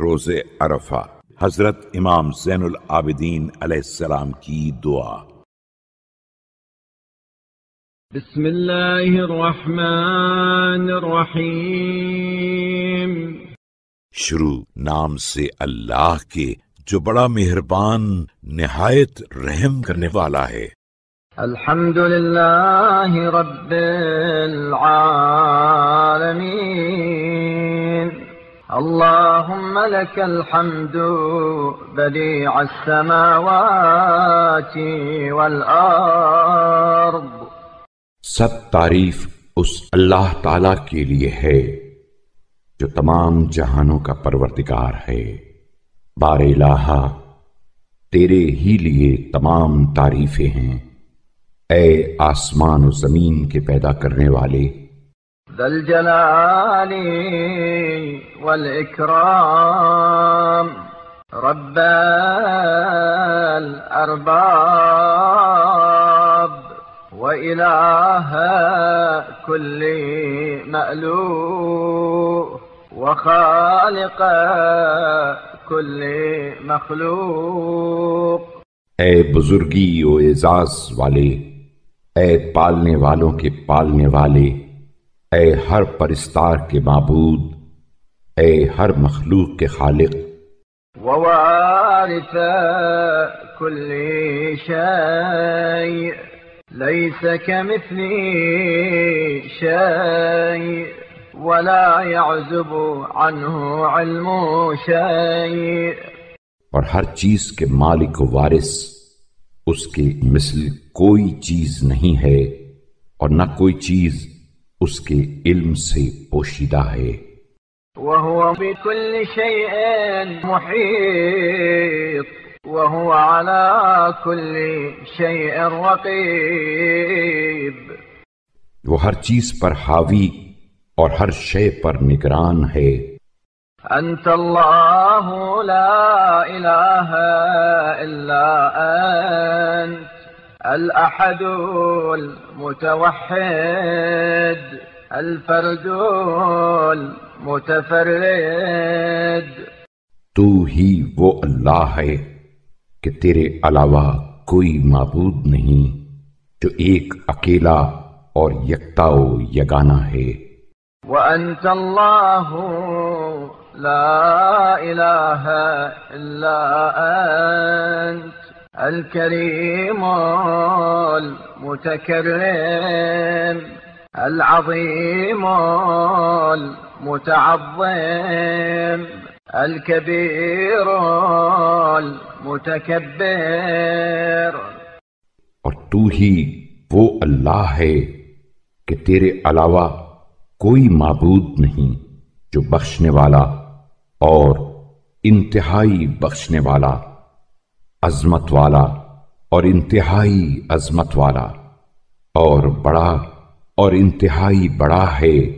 روز عرفہ حضرت امام زین العابدین علیہ السلام کی دعا۔ بسم اللہ الرحمن الرحیم۔ شروع نام سے اللہ کے جو بڑا مہربان نہایت رحم کرنے والا ہے۔ الحمد للہ رب العالمین، اللہم لک الحمد بدیع السماوات والارض۔ سب تعریف اس اللہ تعالی کے لیے ہے جو تمام جہانوں کا پروردگار ہے۔ بار الہ، تیرے ہی لیے تمام تعریفیں ہیں، اے آسمان و زمین کے پیدا کرنے والے۔ ذا الجلال والاکرام، رب الارباب وإله كل مألوه وخالق كل مخلوق۔ اے بزرگی و اعزاز والے، اے پالنے والوں کے پالنے والے، اے ہر پرستار کے معبود، اے ہر مخلوق کے خالق۔ ووارث كل شيء ليس كمثله شيء ولا يعزب عنه علم شيء۔ اور ہر چیز کے مالک و وارث، اس کے مثل کوئی چیز نہیں ہے اور نہ کوئی چیز اس کے علم سے پوشیدہ ہے۔ وهو بكل شيء محيط وهو على كل شيء رقيب۔ وہ ہر چیز پر حاوی اور ہر شے پر نگران ہے۔ انت اللہ لا الہ الا انت الاحد المتوحد الفرد المتفرد۔ تو ہی وہ اللہ ہے کہ تیرے علاوہ کوئی معبود نہیں، جو ایک اکیلا اور یکتا و یگانہ ہے۔ وانت اللہ لا الہ الا انت الکریم المتکرم العظیم المتعظم الکبیر المتکبر۔ اور تو ہی وہ اللہ ہے کہ تیرے علاوہ کوئی معبود نہیں، جو بخشنے والا اور انتہائی بخشنے والا، عظمت والا اور انتہائی عظمت والا، اور بڑا اور انتہائی بڑا ہے۔